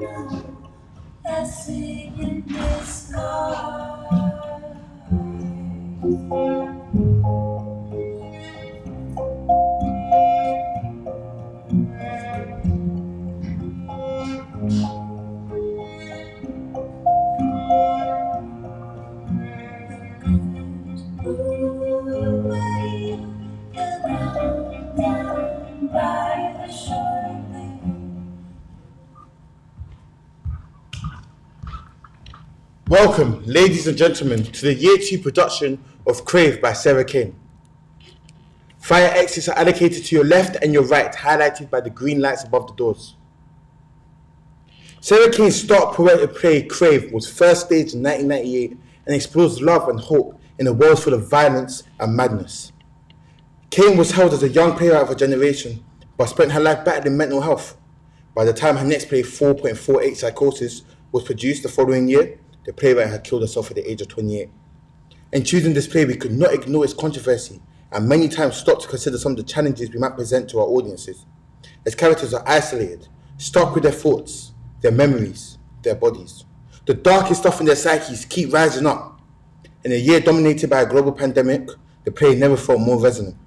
Blessing in disguise. Away, down by the shore. Welcome, ladies and gentlemen, to the Year 2 production of Crave by Sarah Kane. Fire exits are allocated to your left and your right, highlighted by the green lights above the doors. Sarah Kane's stark poetic play Crave was first staged in 1998 and explores love and hope in a world full of violence and madness. Kane was hailed as a young playwright of her generation, but spent her life battling mental health. By the time her next play, 4.48 Psychosis, was produced the following year, the playwright had killed herself at the age of 28. In choosing this play, we could not ignore its controversy and many times stop to consider some of the challenges we might present to our audiences. Its characters are isolated, stuck with their thoughts, their memories, their bodies. The darkest stuff in their psyches keep rising up. In a year dominated by a global pandemic, the play never felt more resonant.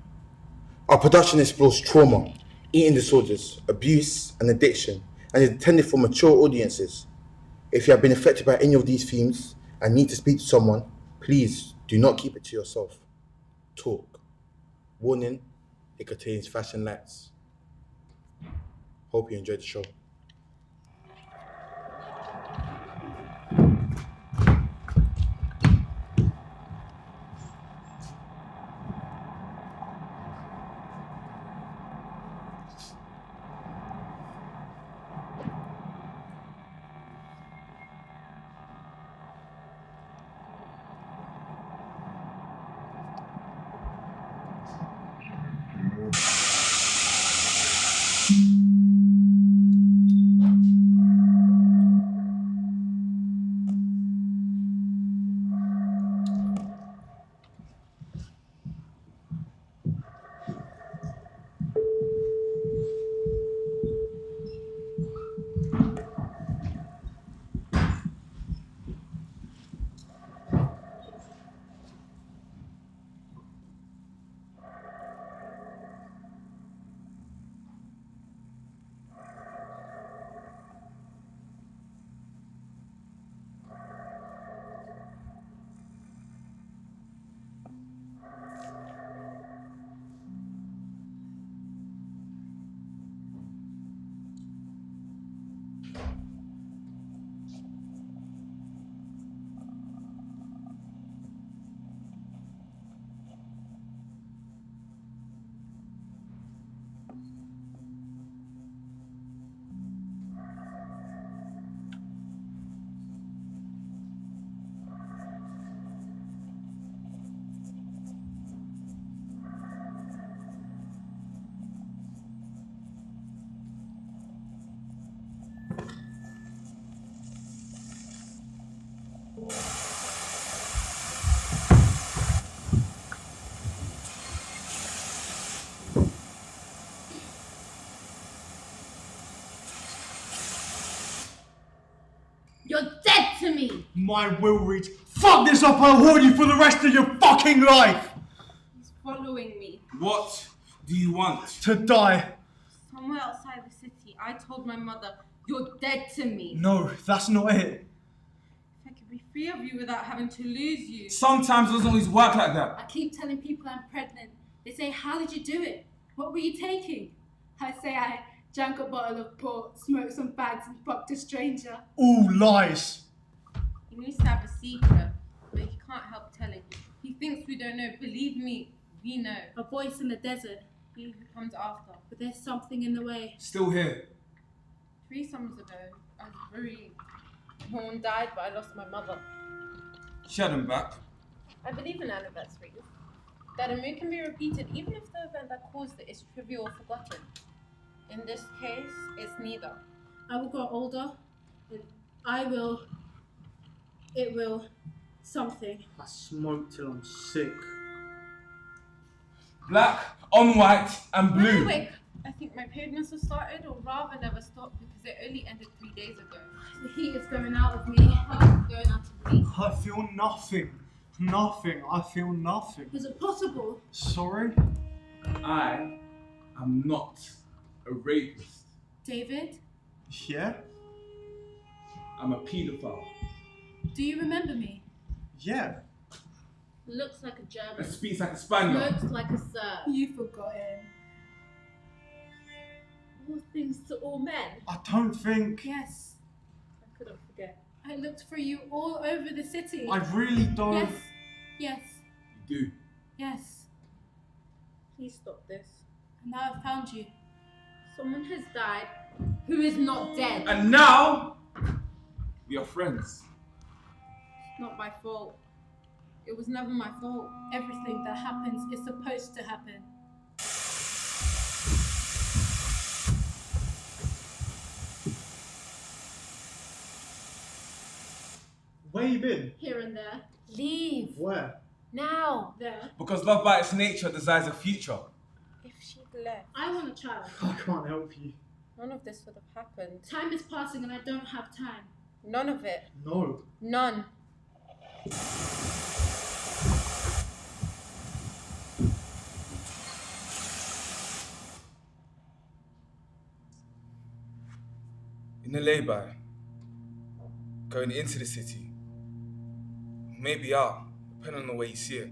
Our production explores trauma, eating disorders, abuse, and addiction, and is intended for mature audiences. If you have been affected by any of these themes and need to speak to someone, please do not keep it to yourself. Talk. Warning, it contains flashing lights. Hope you enjoyed the show. You're dead to me! My will reach. Fuck this up, I'll hold you for the rest of your fucking life! He's following me. What do you want? To die. Somewhere outside the city, I told my mother, you're dead to me. No, that's not it. If I could be free of you without having to lose you. Sometimes it doesn't always work like that. I keep telling people I'm pregnant. They say, how did you do it? What were you taking? I say I drank a bottle of port, smoked some fags and fucked a stranger. All lies. He needs to have a secret, but he can't help telling. He thinks we don't know. Believe me, we know. A voice in the desert, He who comes after. but there's something in the way. Still here. 3 summers ago, I was bereaved. No one died, but I lost my mother. She had him back. I believe in anniversaries. That a mood can be repeated even if the event that caused it is trivial or forgotten. In this case, it's neither. I will grow older, and it will, something. I smoke till I'm sick. Black on white and blue. Wait, I think my period must have started, or rather never stopped, because it only ended 3 days days ago. The heat is going out of me. My heart's going out of me. I feel nothing. Nothing. I feel nothing. Is it possible? Sorry? I am not a rapist. David, Yeah? I'm a paedophile. do you remember me? Yeah. Looks like a And German. speaks like a Spaniard. Looks like a Serb. You've forgotten. All things to all men. I don't think. Yes, I couldn't forget. I looked for you all over the city. I really don't. Yes, yes, You do. yes. Please stop this. And now I've found you. Someone has died who is not dead. And now, we are friends. It's not my fault. It was never my fault. Everything that happens is supposed to happen. Where you been? Here and there. Leave. Where? Now. There. Because love by its nature desires a future. If she'd left, I want a child. I can't help you. none of this would have happened. Time is passing and I don't have time. None of it. No. None. In a lay-by, going into the city, maybe out, depending on the way you see it.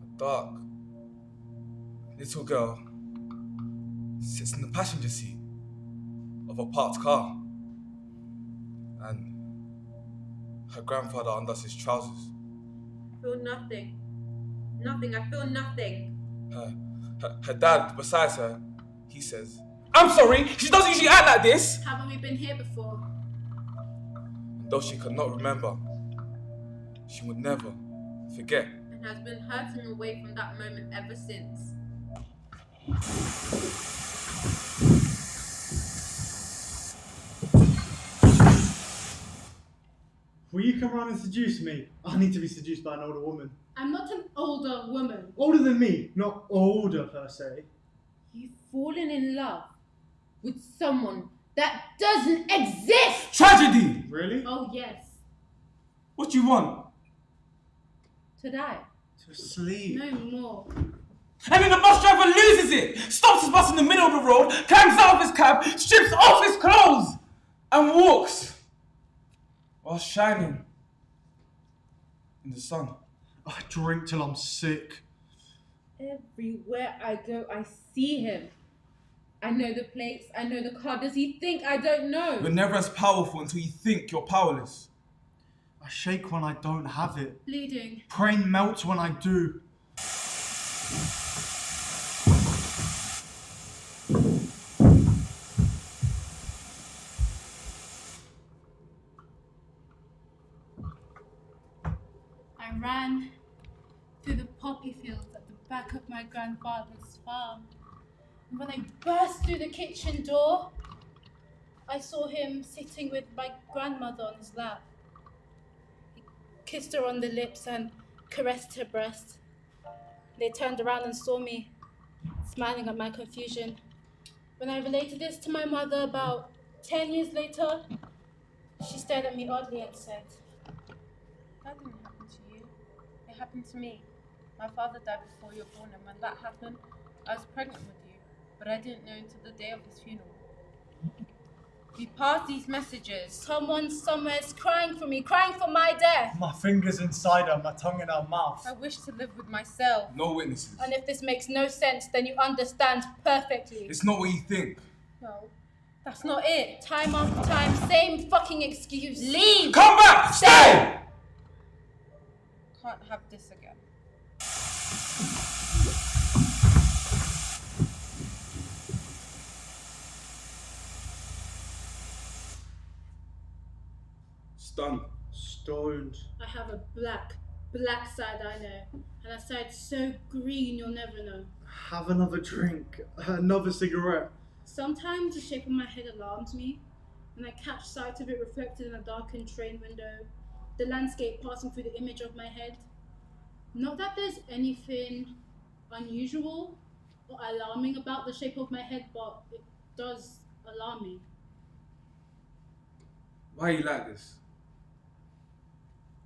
A dark, little girl sits in the passenger seat of a parked car, and her grandfather undoes his trousers. I feel nothing. Nothing. I feel nothing. Her dad, beside her, he says, "I'm sorry, she doesn't usually act like this." Haven't we been here before? And though she could not remember, she would never forget. And has been hurting away from that moment ever since. Will you come around and seduce me? I need to be seduced by an older woman. I'm not an older woman. Older than me, not older per se. You've fallen in love with someone that doesn't exist! Tragedy! Really? Oh yes. What do you want? To die. To sleep. No more. And then the bus driver loses it, stops his bus in the middle of the road, climbs out of his cab, strips off his clothes, and walks while shining in the sun. I drink till I'm sick. Everywhere I go, I see him. I know the plates, I know the car. Does he think I don't know? You're never as powerful until you think you're powerless. I shake when I don't have it. Bleeding. Brain melts when I do. I ran through the poppy fields at the back of my grandfather's farm. And when I burst through the kitchen door, I saw him sitting with my grandmother on his lap. He kissed her on the lips and caressed her breast. They turned around and saw me, smiling at my confusion. When I related this to my mother about 10 years later, she stared at me oddly and said, That didn't happen to you. It happened to me. My father died before you were born, and when that happened, I was pregnant with you, but I didn't know until the day of his funeral. We passed these messages. someone somewhere is crying for me, crying for my death. My fingers inside her, my tongue in her mouth. I wish to live with myself. No witnesses. And if this makes no sense, then you understand perfectly. It's not what you think. No, that's not it. Time after time, same fucking excuse. Leave! Come back! Stay! Can't have this again. Stunned. Stoned. I have a black side I know, and a side so green you'll never know. Have another drink. Another cigarette. Sometimes the shape of my head alarms me, and I catch sight of it reflected in a darkened train window, the landscape passing through the image of my head. Not that there's anything unusual or alarming about the shape of my head, but it does alarm me. Why are you like this?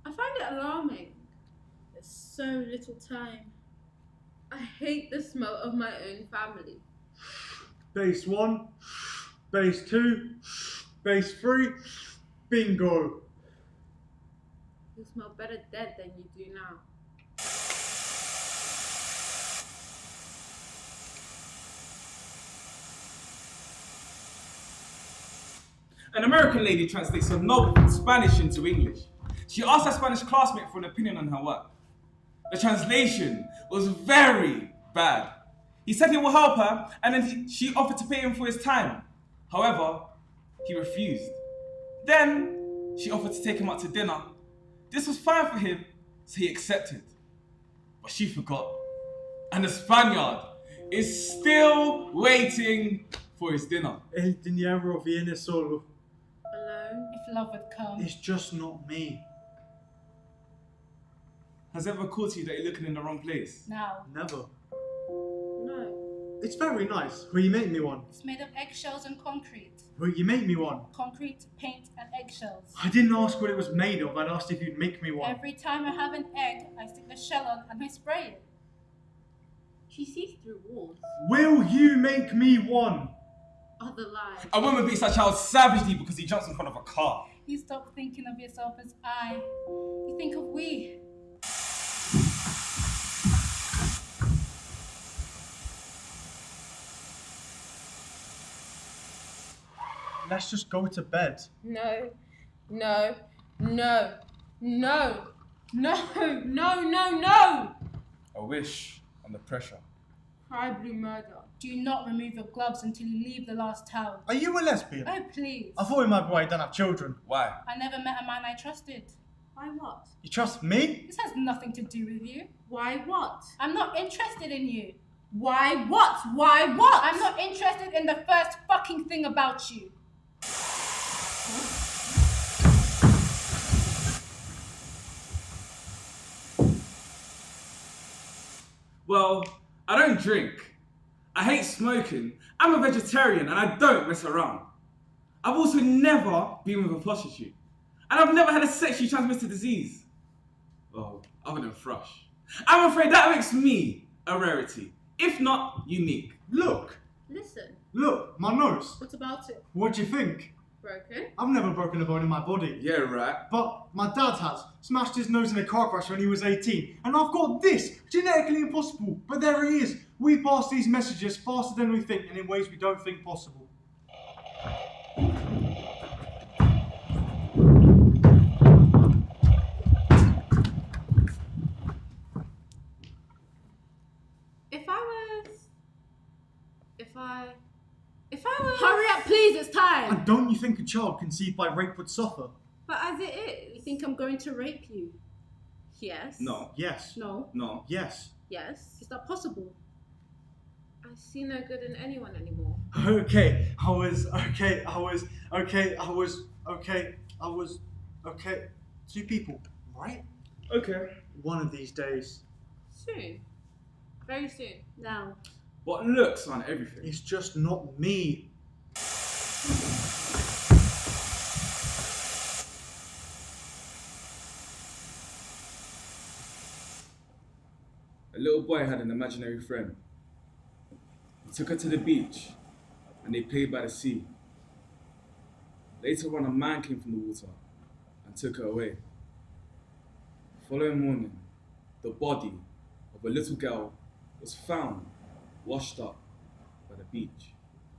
I find it alarming. There's so little time. I hate the smell of my own family. Base 1, base 2, base 3, bingo. You smell better dead than you do now. An American lady translates a novel from Spanish into English. She asked her Spanish classmate for an opinion on her work. The translation was very bad. He said he will help her, and then she offered to pay him for his time. However, he refused. Then, she offered to take him out to dinner. This was fine for him, so he accepted. But she forgot. And the Spaniard is still waiting for his dinner. El dinero viene solo. Alone? If love would come. It's just not me. Has it ever occurred to you that you're looking in the wrong place? Now, Never. No. It's very nice. Will you make me one? it's made of eggshells and concrete. Will you make me one? Concrete, paint, and eggshells. I didn't ask what it was made of. I'd asked if you'd make me one. Every time I have an egg, I stick the shell on and I spray it. She sees through walls. Will you make me one? Other lies. A woman beats her child savagely because he jumps in front of a car. You stop thinking of yourself as I. You think of we. Let's just go to bed. No. No. No. No. No. No. No. No. A wish under pressure. Cry blue murder. Do not remove your gloves until you leave the last town. Are you a lesbian? Oh, please. I thought it might be why you don't have children. Why? I never met a man I trusted. Why what? You trust me? This has nothing to do with you. Why what? I'm not interested in you. Why what? Why what? I'm not interested in the first fucking thing about you. Well, I don't drink. I hate smoking. I'm a vegetarian and I don't mess around. I've also never been with a prostitute. And I've never had a sexually transmitted disease. Well, other than thrush. I'm afraid that makes me a rarity, if not unique. Look. Listen. Look, my nose. What about it? What do you think? Broken? I've never broken a bone in my body. Yeah, right. But my dad has. Smashed his nose in a car crash when he was 18. And I've got this. Genetically impossible. But there he is. We pass these messages faster than we think and in ways we don't think possible. If I was... Hurry up, please, it's time. And don't you think a child conceived by rape would suffer? But as it is... You think I'm going to rape you? Yes. No. Yes. No. No. Yes. Yes. Is that possible? I see no good in anyone anymore. Okay. I was 2 people, right? Okay. One of these days. Soon. Very soon. Now. But looks aren't everything. It's just not me. A little boy had an imaginary friend. He took her to the beach and they played by the sea. Later on, a man came from the water and took her away. The following morning, the body of a little girl was found washed up by the beach,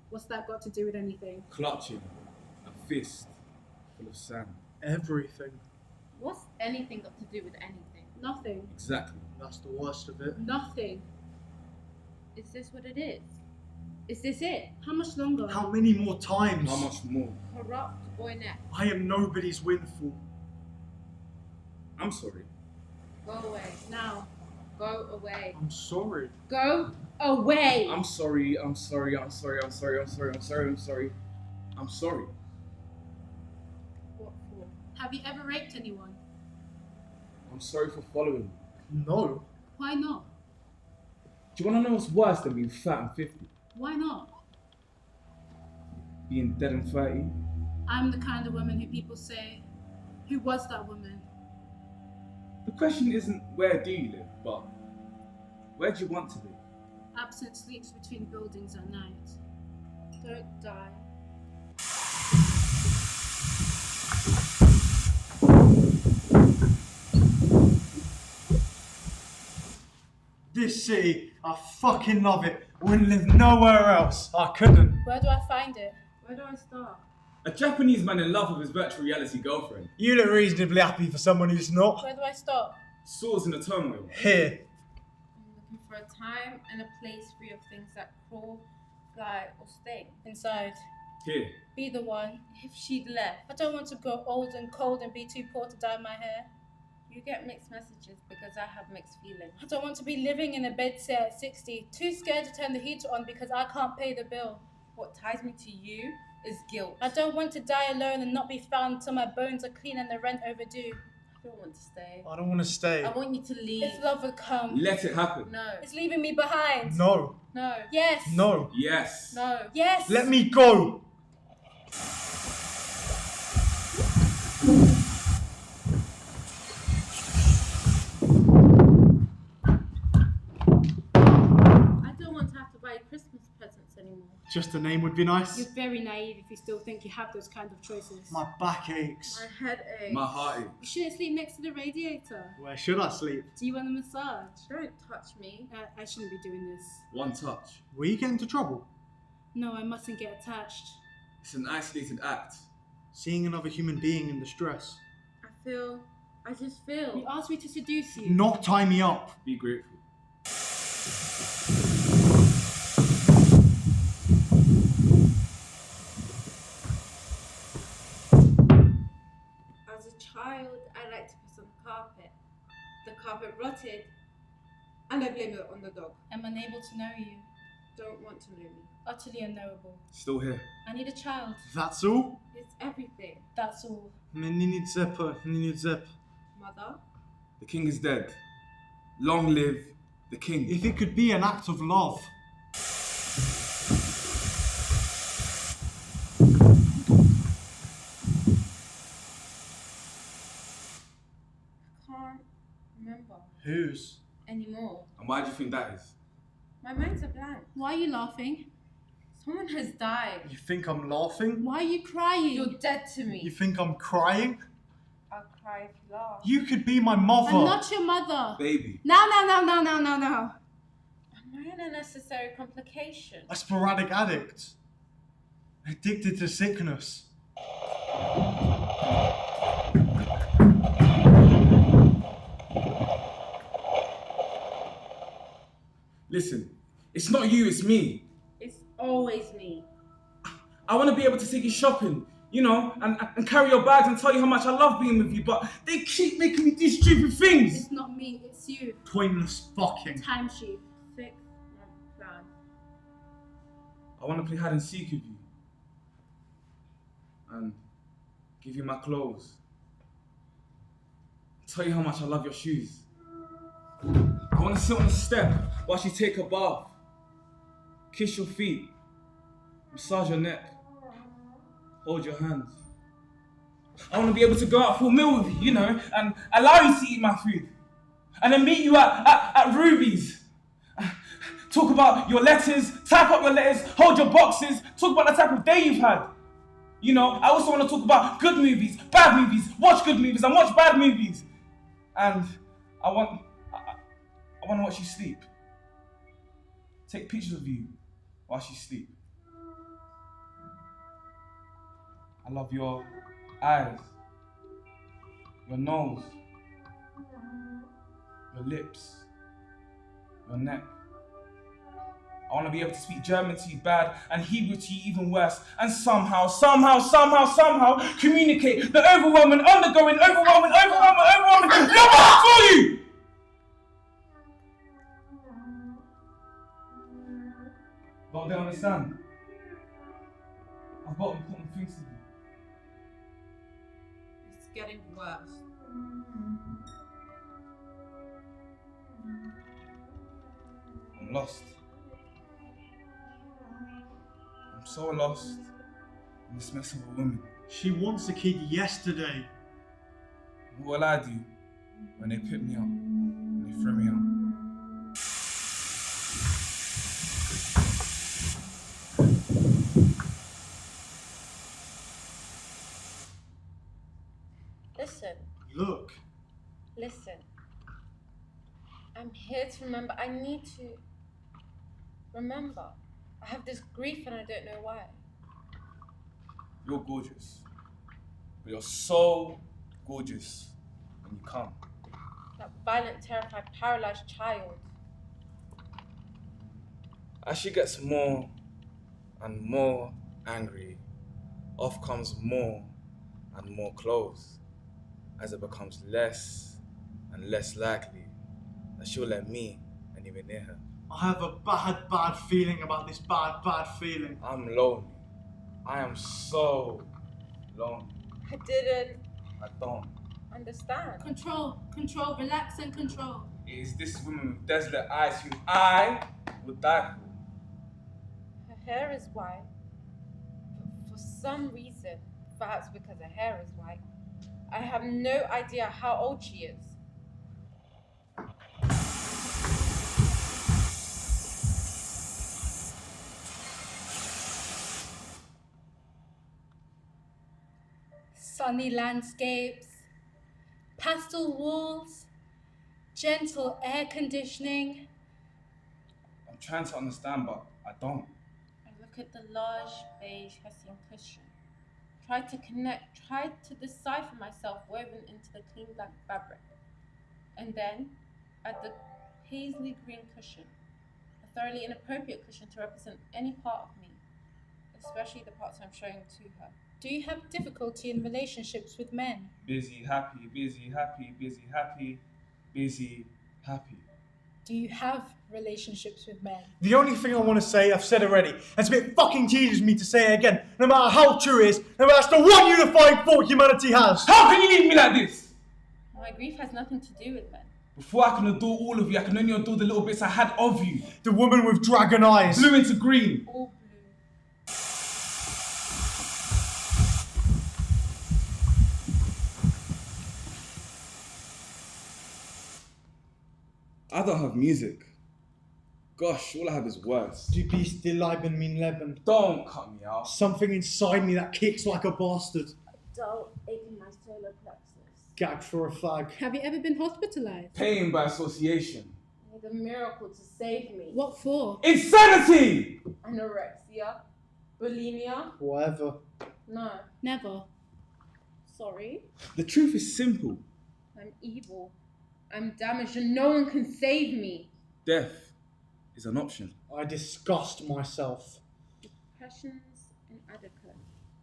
What's that got to do with anything? clutching a fist full of sand. Everything. What's anything got to do with anything? Nothing. Exactly. That's the worst of it. Nothing. Is this what it is? Is this it? How much longer? How many more times? How much more? Corrupt or inept? I am nobody's windfall. I'm sorry. Go away. Now. Go away. I'm sorry. Go away! I'm sorry. I'm sorry. I'm sorry. I'm sorry. I'm sorry. I'm sorry. I'm sorry. I'm sorry. What for? Have you ever raped anyone? I'm sorry for following you. No. Why not? Do you want to know what's worse than being fat and 50? Why not? Being dead and 30? I'm the kind of woman who people say, who was that woman? The question isn't where do you live, but where do you want to live? Absent sleeps between buildings at night. Don't die. This city, I fucking love it. Wouldn't live nowhere else. I couldn't. Where do I find it? Where do I start? A Japanese man in love with his virtual reality girlfriend. You look reasonably happy for someone who's not. Where do I stop? Swords in the turmoil. Here. I'm looking for a time and a place free of things that crawl, fly, or sting. Inside. Here. Be the one. If she'd left, I don't want to grow old and cold and be too poor to dye my hair. you get mixed messages because I have mixed feelings. I don't want to be living in a bedsit at 60, too scared to turn the heater on because I can't pay the bill. What ties me to you is guilt. I don't want to die alone and not be found till my bones are clean and the rent overdue. I don't want to stay. I don't want to stay. I want you to leave. If love would come, Let it happen. No. it's leaving me behind. No. No. Yes. No. Yes. No. Yes. Let me go. I don't want to have to buy Christmas presents anymore. Just a name would be nice. You're very naive if you still think you have those kind of choices. My back aches. My head aches. My heart aches. You shouldn't sleep next to the radiator. Where should I sleep? Do you want a massage? Don't touch me. I shouldn't be doing this. One touch. Will you get into trouble? No, I mustn't get attached. It's an isolated act. Seeing another human being in distress. I just feel. You asked me to seduce you. Not tie me up. Be grateful. As a child, I liked to piss on the carpet. The carpet rotted, and I blame it on the dog. I'm unable to know you. Don't want to know me. Utterly unknowable. Still here. I need a child. That's all? It's everything. That's all. Zip. Mother, The king is dead. Long live the king. If it could be an act of love. I can't remember Whose? anymore. And why do you think that is? My mind's a blank. Why are you laughing? Someone has died. You think I'm laughing? Why are you crying? You're dead to me. You think I'm crying? I'll cry if you laugh. You could be my mother. I'm not your mother. Baby. No. Am I an unnecessary complication? A sporadic addict. Addicted to sickness. Listen, it's not you, it's me. It's always me. I want to be able to take you shopping, you know, and carry your bags and tell you how much I love being with you, but they keep making me do stupid things. It's not me, it's you. Pointless fucking. Timesheet. 6-month plan. I want to play hide and seek with you. And give you my clothes. Tell you how much I love your shoes. I want to sit on the step while you take a bath. Kiss your feet. Massage your neck. Hold your hands. I want to be able to go out for a meal with you, you know, and allow you to eat my food. And then meet you at Ruby's. Talk about your letters, type up your letters, hold your boxes, talk about the type of day you've had. You know, I also want to talk about good movies, bad movies, watch good movies and watch bad movies. And I want to watch you sleep. Take pictures of you while you sleep. I love your eyes, your nose, your lips, your neck. I want to be able to speak German to you bad and Hebrew to you even worse, and somehow communicate the overwhelming love for you. But they understand. I've got important things to do. It's getting worse. I'm lost. I'm so lost. in this mess of a woman. She wants a kid yesterday. What will I do when they pick me up and they throw me out? Listen, Look. listen. I'm here to remember. I need to remember. I have this grief and I don't know why. You're gorgeous. But you're so gorgeous when you come. That violent, terrified, paralyzed child. As she gets more and more angry, off comes more and more clothes, as it becomes less and less likely that she'll let me anywhere near her. I have a bad feeling about this bad feeling. I'm lonely. I am so lonely. I didn't I don't. understand. Control, relax and control. It is this woman with desolate eyes whom I would die for. Her hair is white. For some reason, perhaps because her hair is white, I have no idea how old she is. Sunny landscapes, pastel walls, gentle air conditioning. I'm trying to understand, but I don't. I look at the large beige Hessian cushion. Try to connect, try to decipher myself woven into the clean black fabric. And then, at the paisley green cushion, a thoroughly inappropriate cushion to represent any part of me, especially the parts I'm showing to her. Do you have difficulty in relationships with men? Busy, happy, busy, happy, busy, happy, busy, happy. Do you have relationships with men? The only thing I want to say, I've said already, and it's a bit fucking tedious me to say it again, no matter how true it is, no matter that's the one unifying thought humanity has. How can you leave me like this? My grief has nothing to do with men. Before I can adore all of you, I can only adore the little bits I had of you. The woman with dragon eyes. Blue into green. All blue. I don't have music. Gosh, all I have is words. Du bist die Leiben mein Leben. Don't cut me out. Something inside me that kicks like a bastard. Dull ache in my solar plexus. Gag for a fag. Have you ever been hospitalized? Pain by association. I need a miracle to save me. What for? Insanity! Anorexia? Bulimia? Whatever. No. Never. Sorry. The truth is simple. I'm evil. I'm damaged and no one can save me. Death is an option. I disgust myself. Depression's inadequate.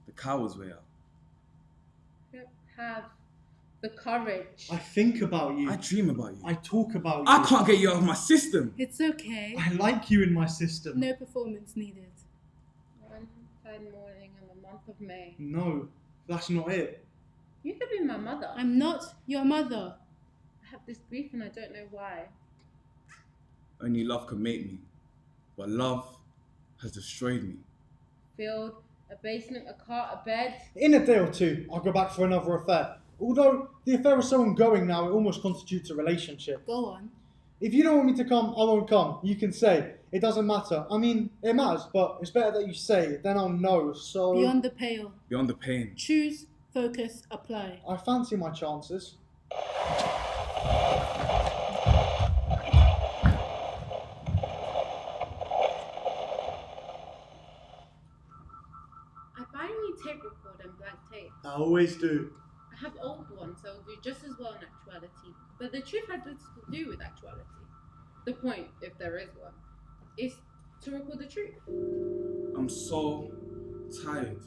The coward's way out. I don't have the courage. I think about you. I dream about you. I talk about you. I can't get you out of my system. It's okay. I like you in my system. No performance needed. One fine morning in the month of May. No, that's not it. You could be my mother. I'm not your mother. I have this grief and I don't know why. Only love can make me. But love has destroyed me. Field, a basement, a car, a bed. In a day or two, I'll go back for another affair. Although the affair is so ongoing now, it almost constitutes a relationship. Go on. If you don't want me to come, I won't come. You can say. It doesn't matter. I mean, it matters, but it's better that you say it, then I'll know, so... Beyond the pale. Beyond the pain. Choose, focus, apply. I fancy my chances. I buy a new tape recorder and blank tape. I always do. I have old ones, so it'll do just as well in actuality. But the truth has little to do with actuality. The point, if there is one, is to record the truth. I'm so tired.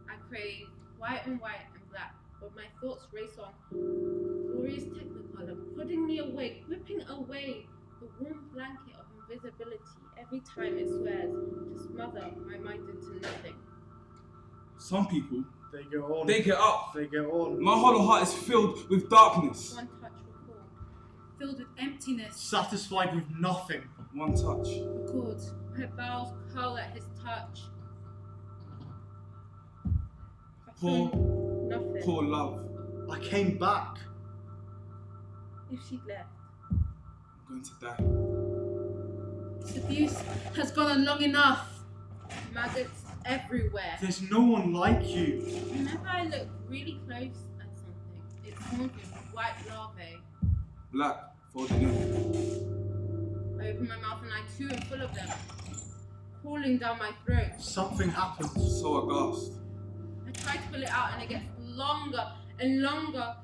I crave white and black, but my thoughts race on glorious technicolor, putting me awake, whipping away the warm blanket of invisibility every time it swears to smother my mind into nothing. Some people, They go on. they get up. They go on. My hollow heart is filled with darkness. One touch record. Filled with emptiness. Satisfied with nothing. One touch. Record. My bowels curl at his touch. Poor, Nothing. poor love. I came back. If she'd left. I'm going to die. This abuse has gone on long enough. Maggots everywhere. There's no one like you. Whenever I look really close at something, it's formed with white larvae. Black, folding in. I open my mouth and I too am full of them, crawling down my throat. Something happened. So aghast. I try to pull it out and it gets longer and longer.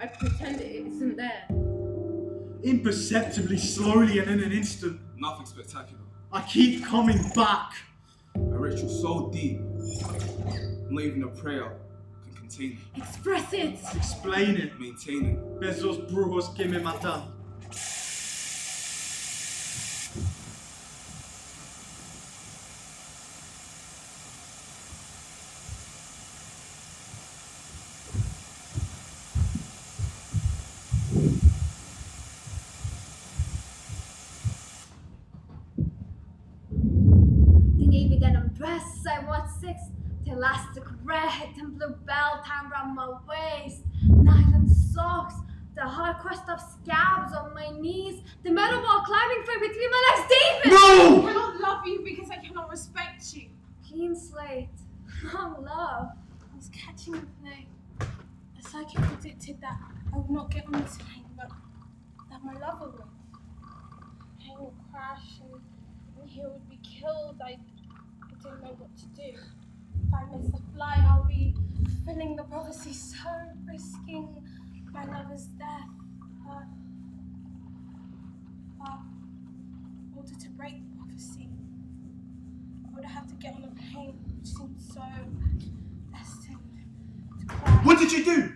I pretend it isn't there. Imperceptibly, slowly, and in an instant, Nothing spectacular. I keep coming back. A ritual so deep, not even a prayer can contain it, Express it. Explain it. maintain it. Bezos brujos que me matan. They gave me denim dress, I wore 6, the elastic red and blue belt time around my waist, nylon socks, the hard crust of scabs on my knees, the metal wall climbing frame between my legs, David! No! I cannot love you because I cannot respect you. Clean slate, long love. I was catching a plane. A psychic predicted that I would not get on this plane, but that my lover would. The plane would crash and he would be killed. I didn't know what to do. If I miss the flight, I'll be fulfilling the prophecy, so risking my lover's death. But in order to break the prophecy, I would have to get on a plane, which seemed so destined to crash. What did you do?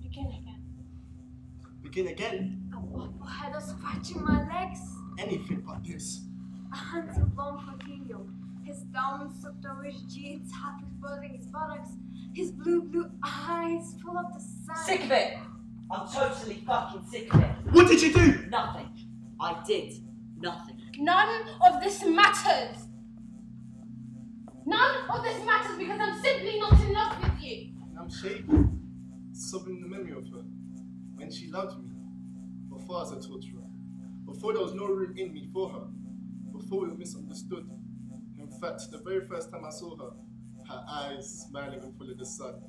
Begin again. Begin again. A waffle head of scratching my legs, Anything but this. a handsome blonde Fortinho, his thumb sucked over his jeans, half exposing his buttocks, his blue eyes full of the sun. Sick of it! I'm totally fucking sick of it. What did you do? Nothing. I did nothing. None of this matters. None of this matters because I'm simply not in love with you. I'm shaking, sobbing the memory of her, when she loved me, before I was a torturer, before there was no room in me for her, before we were misunderstood. In fact, the very first time I saw her, her eyes smiling and full of the sun,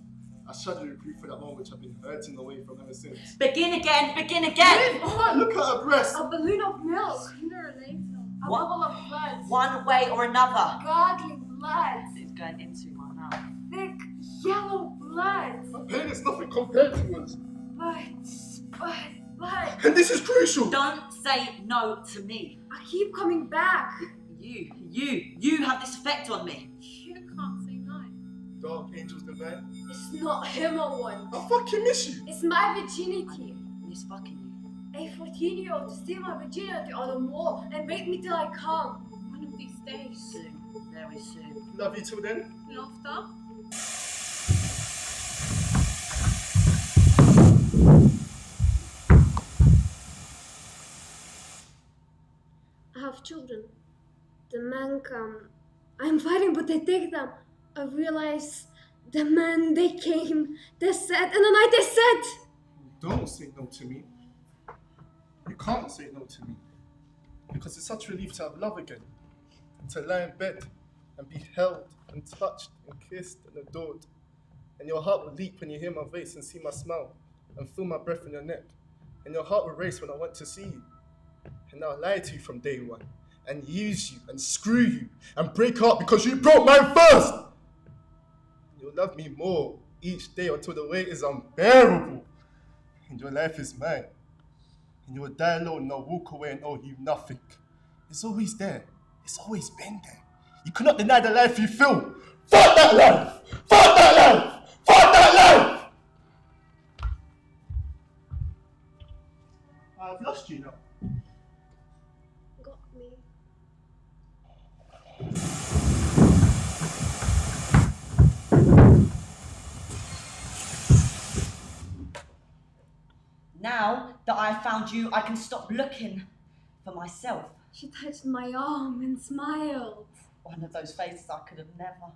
I shuddered through for that moment which I've been hurting away from ever since. Begin again, begin again! Move on! Look at her breast! A balloon of milk, Sooner or later. a What? bubble of blood, One way or another. godly blood, It's going into my mouth. thick yellow blood. Her pain is nothing compared to us. But, And this is crucial! Don't say no to me. I keep coming back. You have this effect on me. You can't say no. Dark angels divine. It's not him I want. I fucking miss you! It's my virginity. Miss fucking you. A 14-year-old to steal my virginity on the wall and rape me till I come. One of these days. Soon. Very soon. Love you till then. Laughter. I have children. The men come. I'm fighting, but they take them. I realize the men, they came, they said, and the night they said. Don't say no to me. You can't say no to me. Because it's such a relief to have love again. And to lie in bed and be held and touched and kissed and adored. And your heart will leap when you hear my voice and see my smile and feel my breath in your neck. And your heart will race when I want to see you. And I'll lie to you from day one and use you and screw you and break up because you broke mine first. You'll love me more each day until the weight is unbearable. And your life is mine. And you will die alone and I'll walk away and owe you nothing. It's always there. It's always been there. You cannot deny the life you feel. Fuck that life! Fuck that life! Fuck that life! I've lost you now. Got me. Now that I have found you, I can stop looking for myself. She touched my arm and smiled. One of those faces I could have never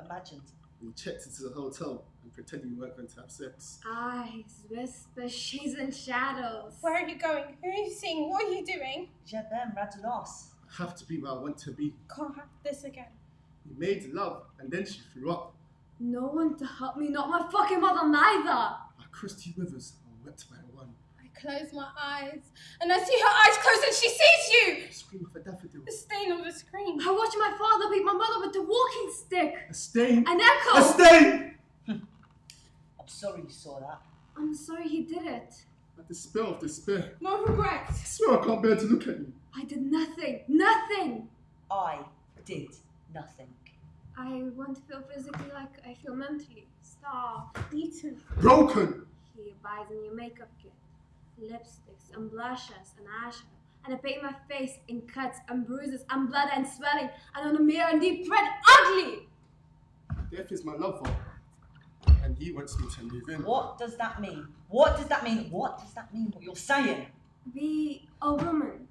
imagined. We checked into the hotel and pretended we weren't going to have sex. Eyes, whisper, she's in shadows. Where are you going? Who are you seeing? What are you doing? Jabem Radulas. I have to be where I want to be. Can't have this again. We made love and then she threw up. No one to help me, not my fucking mother neither. I crossed two rivers and wept by one. I close my eyes and I see her eyes closed and she sees you! A scream of a daffodil. The stain on the screen. I watched my father beat my mother with the walking stick. A stain. An echo. A stain! I'm sorry you saw that. I'm sorry he did it. A despair of despair. No regrets. I swear I can't bear to look at you. I did nothing. Nothing. I did nothing. I want to feel physically like I feel mentally. Starved. Beaten. Broken. He buys a new makeup kit, lipsticks and blushes and eyeshadow, and I paint my face in cuts and bruises and blood and swelling, and on a mirror and deep red ugly. Death is my lover. And he wants me to move in. What does that mean? What does that mean? What does that mean, what you're saying? Be a woman.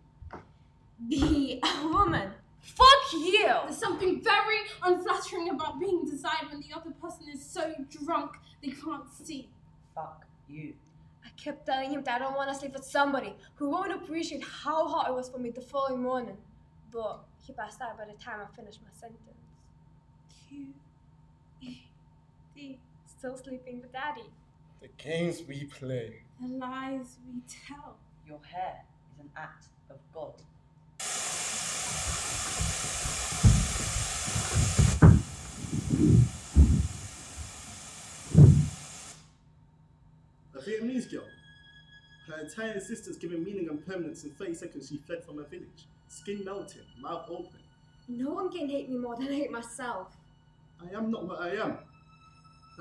Be a woman. Fuck you! There's something very unflattering about being desired when the other person is so drunk they can't see. Fuck you. I kept telling him that I don't want to sleep with somebody who won't appreciate how hard it was for me the following morning. But he passed out by the time I finished my sentence. Q-E-D. Still sleeping with daddy. The games we play. The lies we tell. Your hair is an act of God. A Vietnamese girl. Her entire existence given meaning and permanence. In 30 seconds she fled from her village. Skin melting, mouth open. No one can hate me more than I hate myself. I am not what I am.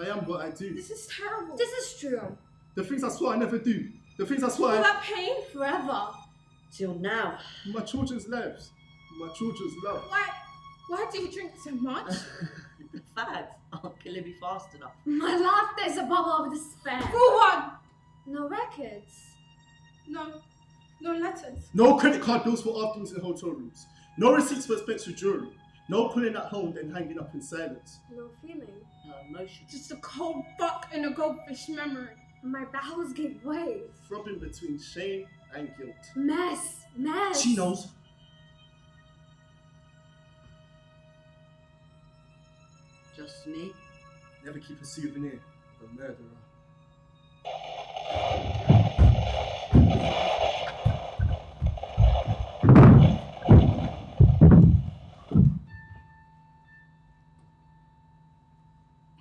I am what I do. This is terrible. This is true. The things I swore I never do. The things I swore All I... that pain? Forever. Till now. My children's lives. My children's love. Why do you drink so much? The fact, I'll kill him fast enough. My laughter is a bubble of despair. For one! No records. No letters. No credit card bills for afternoons in hotel rooms. No receipts for expensive jewelry. No pulling at home then hanging up in silence. No feeling. No emotion. Just a cold fuck and a goldfish memory. My bowels gave way. Throbbing between shame and guilt. Mess. She knows. Just me. Never keep a souvenir of a murderer.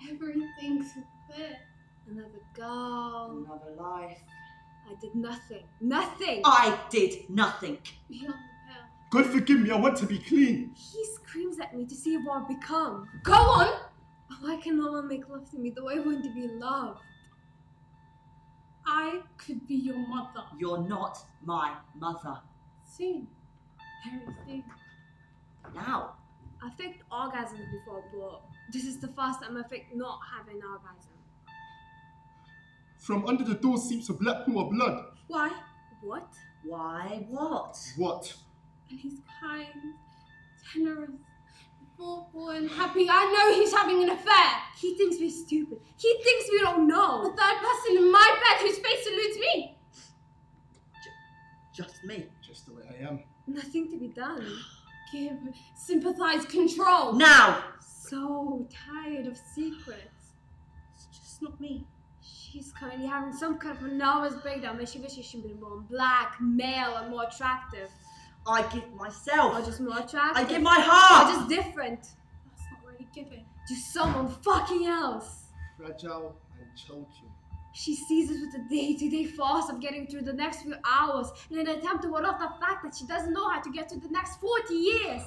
Everything's there. Another girl. Another life. I did nothing. Nothing! I did nothing. Beyond the pale. God forgive me, I want to be clean. He screams at me to see what I've become. Go on! Why can no one make love to me the way I want to be loved? I could be your mother. You're not my mother. Soon. Very soon. Now. I faked orgasms before, but this is the first time I faked not having an orgasm. From under the door seeps a black pool of blood. Why? What? Why what? What? And he's kind, generous, thoughtful, and happy. I know he's having an affair. He thinks we're stupid. He thinks we don't A know. third person in my bed whose face eludes me. Just me. Just the way I am. Nothing to be done. Give, sympathize, control. Now! So tired of secrets. It's just not me. She's currently having some kind of a nervous breakdown where she wishes she'd been born black, male, and more attractive. I give myself. Or just more attractive. I give my Or heart. just different. That's not really giving. Just someone fucking else. Fragile and choking. She seizes with the day-to-day force of getting through the next few hours in an attempt to ward off the fact that she doesn't know how to get through the next 40 years.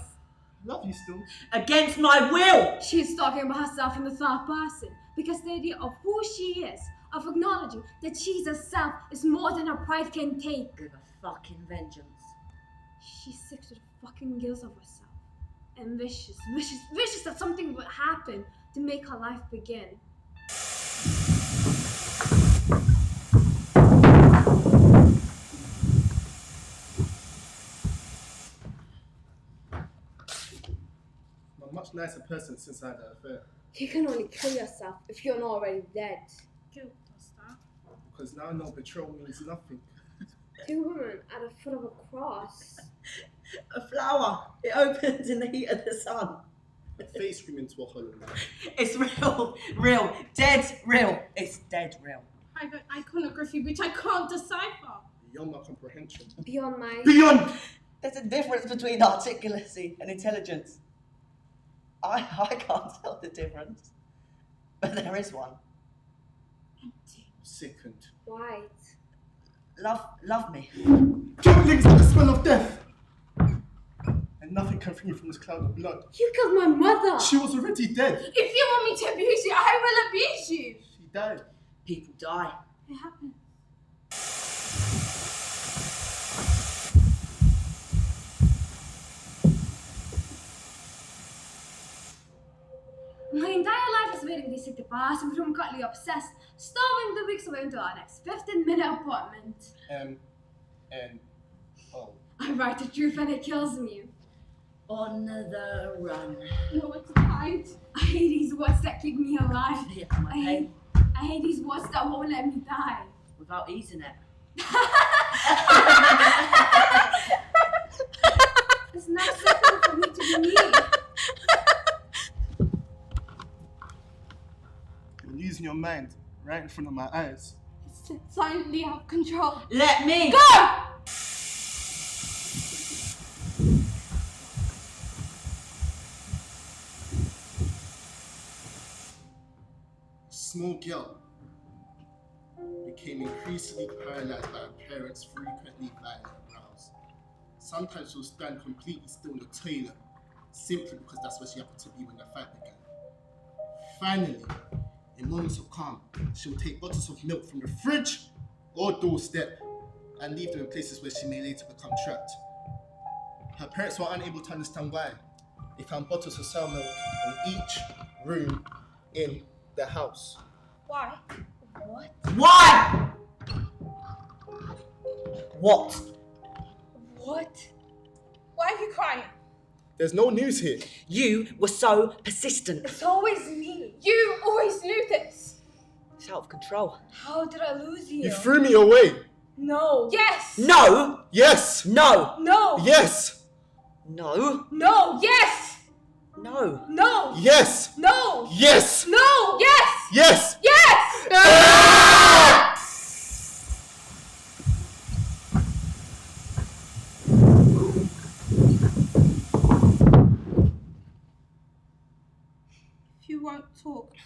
Love you still. Against my will. She's talking about herself in the third person because the idea of who she is, of acknowledging that she's herself, is more than her pride can take. With a fucking vengeance. She's sick to the fucking gills of herself. And vicious that something would happen to make her life begin. I'm a much nicer person since I had that affair. You can only kill yourself if you're not already dead. Guilt does that. Because now no betrayal means nothing. 2 women at the foot of a cross. A flower. It opens in the heat of the sun. A face screaming into a hollow now. It's real. Real. Dead real. It's dead real. Private iconography which I can't decipher. Beyond my comprehension. Beyond my... Beyond! There's a difference between articulacy and intelligence. I can't tell the difference. But there is one. Empty. Sickened. White. Love me. Guilt links to the smell of death. And nothing can free you from this cloud of blood. You killed my mother! She was already dead. If you want me to abuse you, I will abuse you. She died. People die. It happens. My entire life is waiting this to pass and become godly obsessed, starving the weeks away until our next 15-minute appointment. I write the truth and it kills me. On the run. Nowhere to hide. I hate these words that keep me alive. Yeah, my pain. I hate these words that won't let me die. Without easing it. It's not something for me to be me. You're losing your mind right in front of my eyes. It's silently out of control. Let me. Go! Small girl became increasingly paralyzed by her parents' frequently violent rows. Sometimes she'll stand completely still in the toilet, simply because that's where she happened to be when the fight began. Finally, in moments of calm, she'll take bottles of milk from the fridge or doorstep and leave them in places where she may later become trapped. Her parents were unable to understand why. They found bottles of sour milk in each room in the house. Why? What? Why? What? What? Why are you crying? There's no news here. You were so persistent. It's always me. You always knew this. It's out of control. How did I lose you? You threw me away. No. Yes. No! Yes. No! No. Yes. No! No. Yes. No! No. Yes. No. Yes. No. Yes. Yes. Yes. If you won't talk, I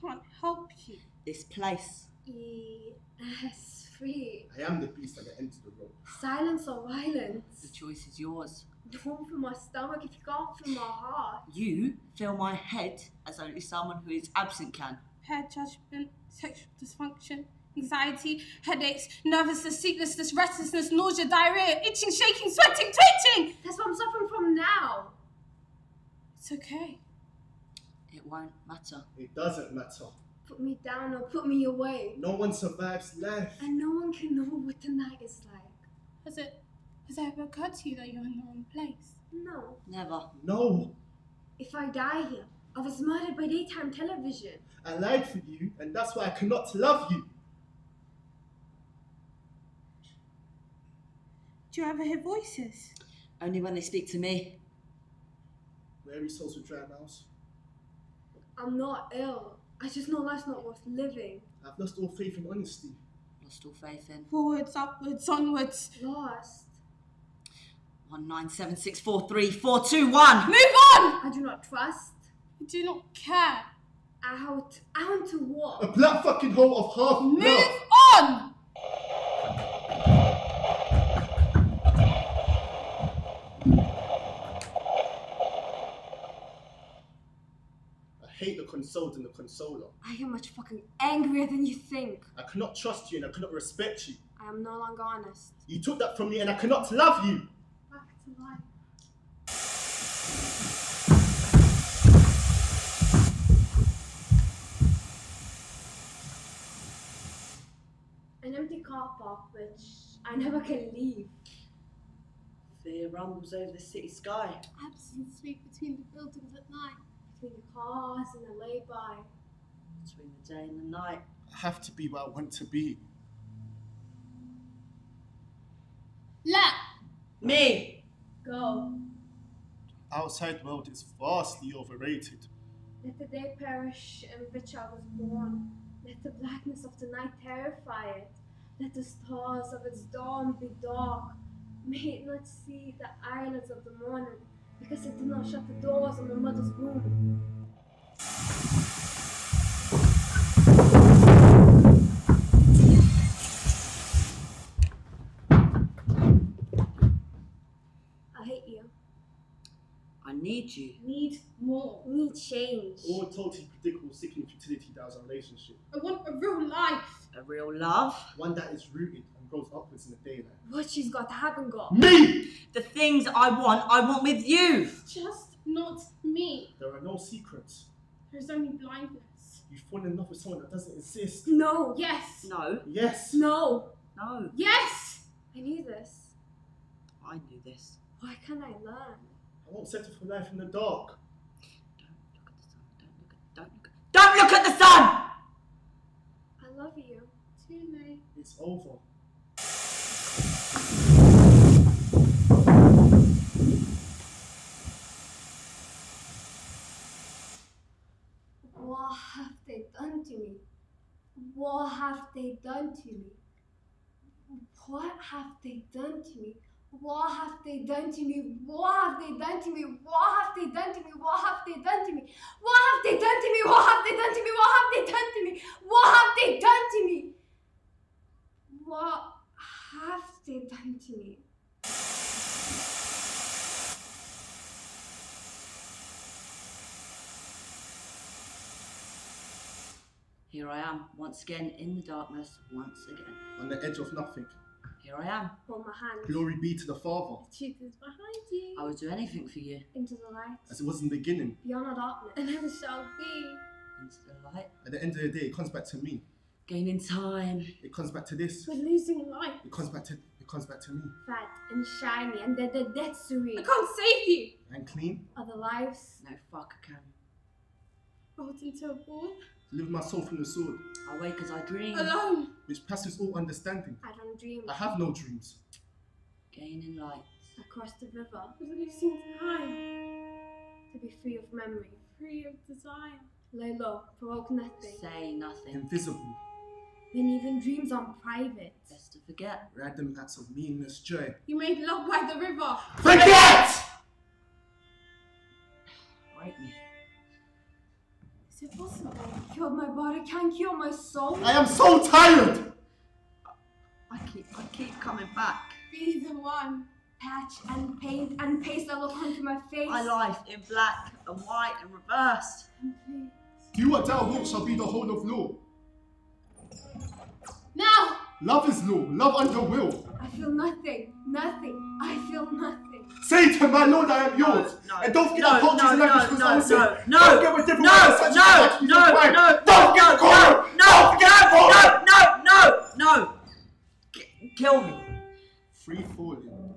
can't help you. This place. ES3. I am the beast at the end of the road. Silence or violence? The choice is yours. Don't feel my stomach if you can't feel my heart. You fill my head as only someone who is absent can. Impaired judgment, sexual dysfunction, anxiety, headaches, nervousness, sleeplessness, restlessness, nausea, diarrhea, itching, shaking, sweating, twitching. That's what I'm suffering from now. It's okay. It won't matter. It doesn't matter. Put me down or put me away. No one survives life. And no one can know what the night is like. Has it ever occurred to you that you're in the wrong place? No. Never. No. If I die here, I was murdered by daytime television. I lied for you, and that's why I cannot love you. Do you ever hear voices? Only when they speak to me. Weary souls with dry mouths. I'm not ill. I just know life's not worth living. I've lost all faith in honesty. Lost all faith in. Forwards, upwards, onwards. Lost. 197643421. Move on! I do not trust. I do not care. Out to what? A black fucking hole of half Move love. on! I hate the consoled and the consoler. I am much fucking angrier than you think. I cannot trust you and I cannot respect you. I am no longer honest. You took that from me and I cannot love you. Back to life. An empty car park which I never can leave. Fear rumbles over the city sky. Absence speak between the buildings at night. between the cars and the lay-by. Between the day and the night. I have to be where I want to be. Let Me! Go. Outside world is vastly overrated. Let the day perish in which I was born. Let the blackness of the night terrify it. Let the stars of its dawn be dark. May it not see the eyelids of the morning, because it did not shut the doors of my mother's womb. I hate you. I need you. need more. Need change. All totally predictable, sickening futility that was our relationship. I want a real life. A real love. One that is rooted and grows upwards in the daylight. What she's got haven't got. Me! The things I want with you. Just not me. There are no secrets. There's only blindness. You fall in love with someone that doesn't exist. No. Yes. No. Yes. No. No. Yes. I knew this. I knew this. Why can't I learn? I won't settle for life in the dark. Don't look at the sun! I love you. Too late. It's over. What have they done to me? What have they done to me? What have they done to me? What have they done to me? What have they done to me? What have they done to me? What have they done to me? What have they done to me? What have they done to me? What have they done to me? What have they done to me? What have they done to me? Here I am, once again in the darkness, once again. On the edge of nothing. Here I am. Hold my hand. Glory be to the Father. Truth is behind you. I would do anything for you. Into the light. As it was in the beginning. Beyond the darkness. And ever shall be. Into the light. At the end of the day, it comes back to me. Gaining time. It comes back to this. We're losing life. It comes back to me. Fat and shiny and they're dead serene. I can't save you. And clean. Other lives. No fuck I can. Rolled into a ball. To live my soul from the sword. I wake as I dream. Alone. Which passes all understanding. I don't dream. I have no dreams. Gaining light. Across the river. We're losing time. To be free of memory. Free of desire. Lay low. Provoke nothing. Say nothing. Invisible. When even dreams are private. Best to forget. Random acts of meaningless joy. You made love by the river. Forget! Write me. Is it possible? Killed my body, can't kill my soul. I am so tired! I keep coming back. Be the one. Patch and paint and paste that look onto my face. My life in black and white and reversed. Complete. Do what thou wilt shall be the whole of law. Now! Love is law, love under will. I feel nothing. Nothing. I feel nothing. Say to my Lord I am yours. No. And don't forget No, our cultures and language because I was saying, don't get with different words such as don't get caught. No. Kill me. Free falling.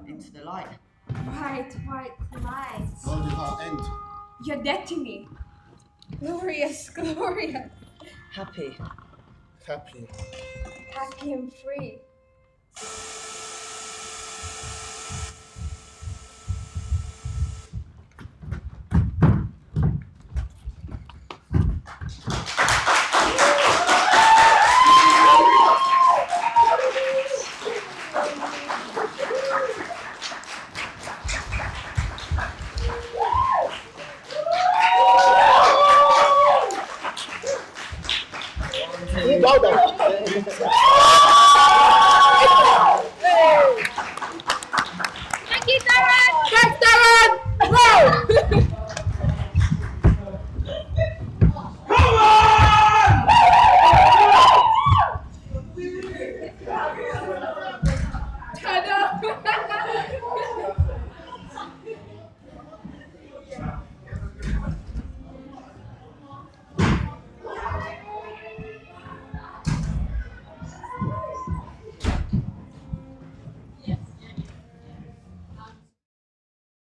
Into the light. Bright, white light. World without end. You're dead to me. Glorious, glorious. Happy. Happy. Happy and free. Bow down.